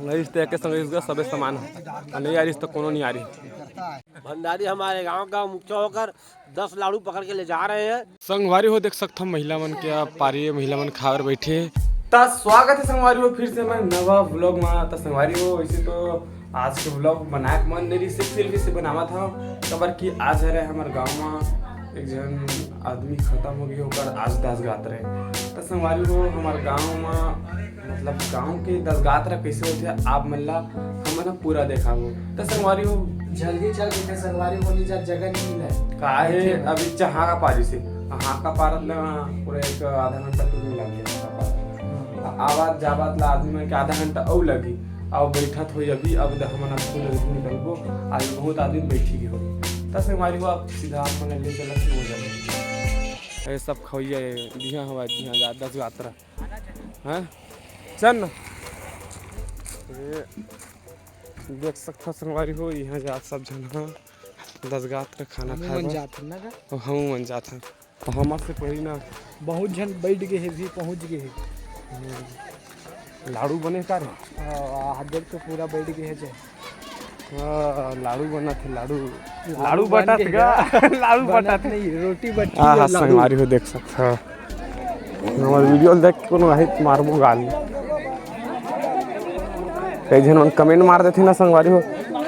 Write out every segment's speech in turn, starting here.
रिश्ते के संग इसका सबे समान है, नहीं आ रही तो कोनो नहीं आ रही। भंडारी हमारे गांव का मुखिया होकर 10 लाड़ू पकड़ के ले जा रहे हैं। संगवारी हो देख सकते हो महिला मन के पारी महिला मन खावर बैठे। तो स्वागत है संगवारी हो फिर से मैं नवा व्लॉग में। तो संगवारी हो वैसे तो आज के व्लॉग बनाए मन नहीं सिर्फ इसे बनावा था खबर कि आज है हमारे गाँव में एक जन आदमी खत्म हो गया होकर आज 10 गात रहे। तो संगवारी हो हमारे गाँव में मतलब गांव के 10 गात रहे कैसे होते हैं आप मल्ला हमने पूरा देखा वो। तो संगवारी हो जल्दी चल के संगवारी बोली जा जगह नहीं मिला का है अभी जहाँ का पारी से हाँ का पारत में पूरा एक आधा घंटा तो लग गया। आवाज जाबात ला आदमी में आधा घंटा और लगी अब बैठत हो अभी अब हमन निकलबो आज बहुत आदमी बैठी हो। तब संगवारी हो आप सीधा आप मन ले चला हो जाए ये सब खइए दिया हवा दिया 10 गात रहा हैं चल न देख सकता संगवारी हो यहाँ जा सब जना 10 गात खाना खाए हम मन जात हैं तो हमारे से पहले ना बहुत जन बैठ गए हैं भी पहुंच गए हैं। लाड़ू बने का देख तो पूरा बैठ गए हैं लाड़ू बना थे लाड़ू बटा लाड़ू बटा नहीं रोटी बटी हाँ संगवारी हो देख सकता हमारे वीडियो देख के कोनो आहित मारबो गाली कई जन कमेंट मार देते ना संगवारी हो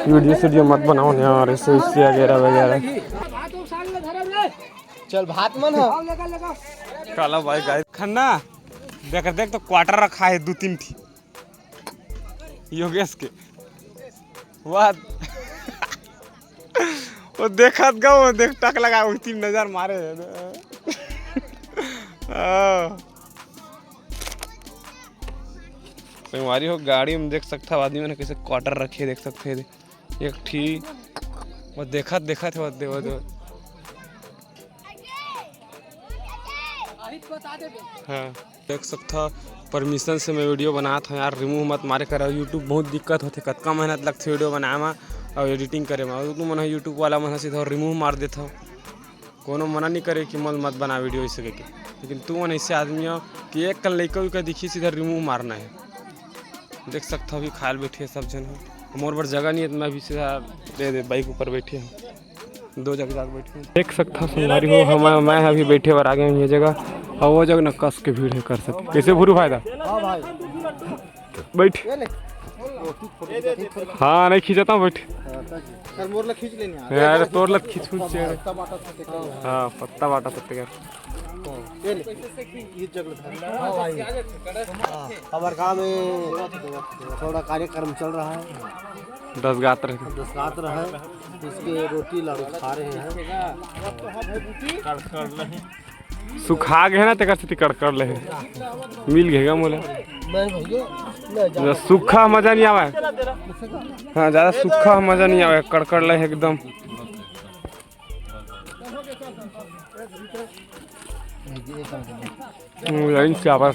वीडियो मत बनाओ यार ऐसे वगैरह वगैरह। चल भात मन हो काला भाई गाय खन्ना देख तो क्वार्टर रखा है 2-3 थी योगेश के वाह वो देखत गो देख टक लगा 3 नजर मारे संगवारी हो गाड़ी में देख सकता है आदमी ने कैसे क्वार्टर रखे देख सकते हैं एक ठी वो देखत है वो हाँ देख सकता परमिशन से मैं वीडियो बनाया था यार रिमूव मत मारे कर यूट्यूब बहुत दिक्कत होती कतका मेहनत लगती वीडियो बनाए में और एडिटिंग करे में तू मन यूट्यूब वाला मन सीधा रिमूव मार देता कोनो मना नहीं करे कि मत बना वीडियो ऐसे करके लेकिन तू मन ऐसे आदमी हो कि एक कल लड़का का दिखी सीधा रिमूव मारना है। देख सकता अभी खायल बैठे सब जन हो मोर पर जगह नहीं है तो मैं भी सीधा दे बाइक ऊपर बैठे हैं 2 जगह जाकर बैठे देख सकता संगवारी हो हम मैं अभी बैठे पर आ गए ये जगह और वो जगह न कस के भीड़ है कर सकते कैसे भूरू फायदा बैठ हाँ नहीं खींचता हूँ बैठ यार तोड़ लत खींच हाँ पत्ता बाटा पत्ते हमारे गाँव में थोड़ा कार्यक्रम चल रहा है 10 गात रहे इसके रोटी लाड़ू खा रहे हैं सुखा गए ना तक से कड़कड़ ले मिल गएगा मोला सूखा मजा नहीं आवा हाँ ज़्यादा सूखा मजा नहीं आवा कड़कड़ ले एकदम से आवाज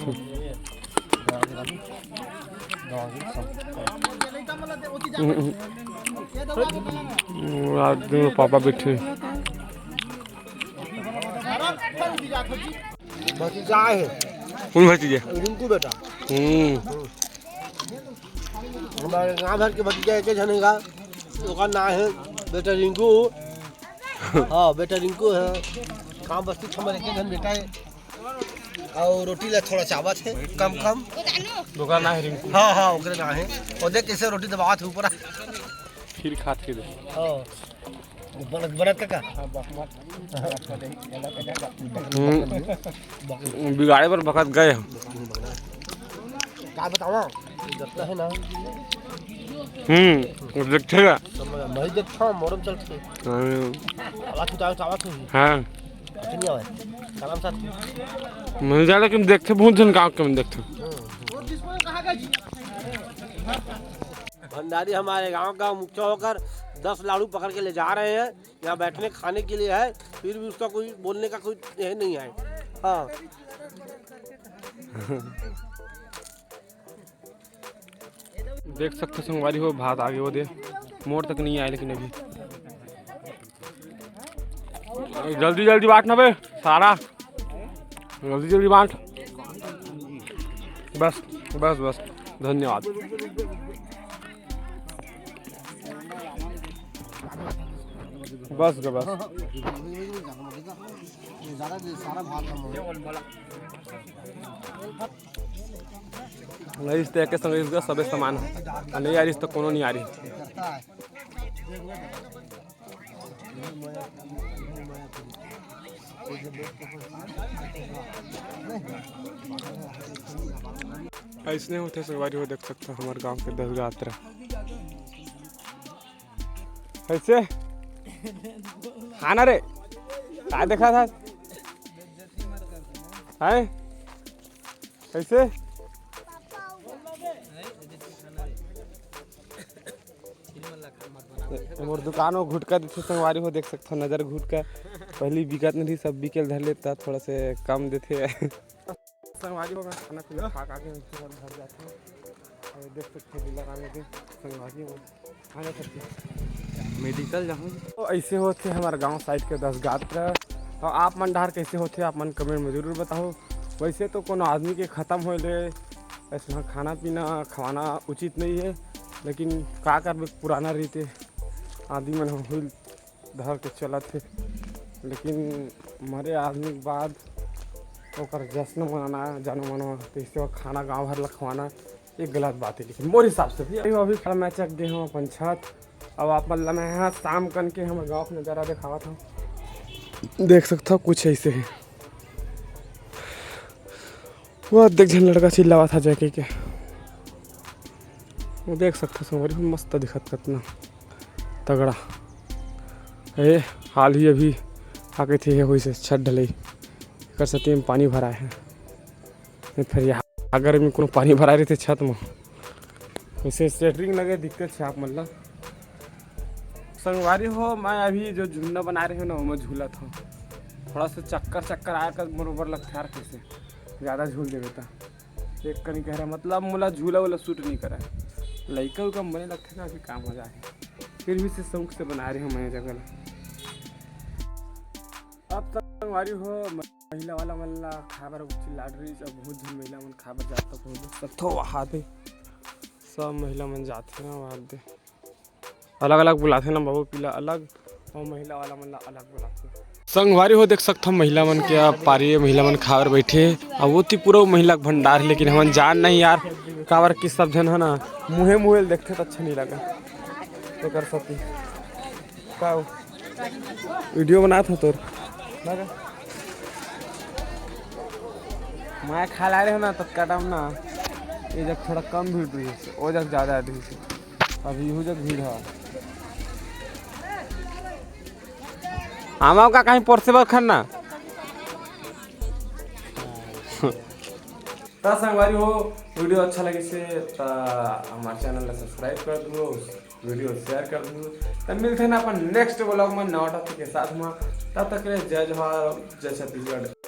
पापा बैठे भतीजा है कौन भतीजा रिंकू बेटा हमारे गाँव भर के भतीजा एक जनेगा उसका नाम है बेटा रिंकू। हाँ बेटा रिंकू है काम बस्ती हमारे एक जन बेटा है और रोटी ला थोड़ा चावत है कम दुकान ना है रिंकू हाँ ओकरे ना है और देख कैसे रोटी दबावत है ऊपर फिर खाते दे हाँ बनत का बिगाड़े पर भगत गए हम क्या बताओ देखता है ना देखेगा मैं देखता हूँ मोरम चलते आवाज चावत हाँ नहीं आवे सलाम साथ मैं ज़्यादा कि देखते बहुत जन गाँव के में देखते भंडारी हमारे गांव का मुखिया होकर 10 लाड़ू पकड़ के ले जा रहे हैं यहाँ बैठने खाने के लिए है फिर भी उसका कोई बोलने का कोई यह नहीं है। हाँ देख सकते संगवारी हो भात आगे वो दे मोड़ तक नहीं आए लेकिन अभी जल्दी बांट ना बे सारा जल्दी बांट बस धन्यवाद। बस ग बस ज़्यादा सारा भाग कम हो गया। इस तरह के संग इसका सबे सामान है नहीं आ रही तो कोनो नहीं आ रही। ऐसने होते सवारी हो देख सकते हो हमारे गांव के 10 यात्रा ऐसे खाना रे क्या देखा था है ऐसे मोर दुकान में घुटका देते संगवारी हो देख सकते हो नज़र घुटका पहली बिकत नहीं सब बिकेल धर लेता थोड़ा से कम देते संगवारी हो खाना पीना खा खा के घर जाते हैं और देख सकते हैं लीला में संगवारी हो खाने सकते मेडिकल जाऊँ तो ऐसे होते हमारे गांव साइड के 10 यात्रा। और आप मन डहार कैसे होते आप मन कमेंट में ज़रूर बताओ। वैसे तो कोनो आदमी के ख़त्म हो ले ऐसा खाना पीना खवाना उचित नहीं है लेकिन का कर पुराना रीते आदमी मन हुल धर के चलत थे लेकिन मरे आदमी के बाद ओकर जश्न मनाना जानो मनाना तो इससे खाना गाँव भर ला खवाना एक गलत बात है लेकिन मोर हिसाब से भी अभी खड़ा मैं चक गए हम अपन छत। अब आप मतलब मैं यहाँ शाम कन के हमारे गाँव का नज़ारा दिखावा था देख सकता हूँ कुछ ऐसे है वो देख जन लड़का चिल्लावा था जैके के वो देख सकते हो मस्त दिखत कितना तगड़ा है। हाल ही अभी आके थे वही से छत ढलई कर सती में पानी भरा है फिर यहाँ अगर में कोनो पानी भरा रही थे छत में वैसे सेटरिंग लगे दिक्कत है आप मतलब संगवारी हो। मैं अभी जो झूला बना रहे हो ना वो झूला था थोड़ा सा चक्कर आया कर बरोबर लगता है कैसे ज़्यादा झूल देवे था एक कहीं कह रहा मतलब मुला झूला वाला सूट नहीं करा है लड़का उका बने लगता है अभी काम हो जाए फिर भी से शौक से बना रहे हो मैं जगह। अब संगवारी हो महिला वाला मल्ला खाबर चिल्ला रही अब बहुत झन महिला मन खाबर जाता पहुँच सब वहाँ दे सब महिला मन जाते हैं वहाँ दे अलग अलग बुलाते ना बाबू पीला अलग और महिला वाला मन अलग बुलाते संगवारी हो देख सकते हो महिला मन के पारी महिला मन खावर बैठे अब वो थी पूरा महिला भंडार लेकिन हम जान नहीं यार कावर की सब जन है ना मुँहे मुँहे देखते तो अच्छा नहीं लगा तो कर सकती का वीडियो बना था तोर मैं खा ला रहे हो ना तब का टाइम ना ये जब थोड़ा कम भीड़ रही है वो जब ज़्यादा रही है अभी यू जब भीड़ है आमाओ का कहीं पोर्सेबल खाना तो संगवारी हो वीडियो अच्छा लगे से हमारे चैनल को सब्सक्राइब कर दो वीडियो शेयर कर दो तब मिलते हैं ना अपन नेक्स्ट ब्लॉग में नवा टॉपिक के साथ में तब तक के लिए जय जवाहर जय छत्तीसगढ़।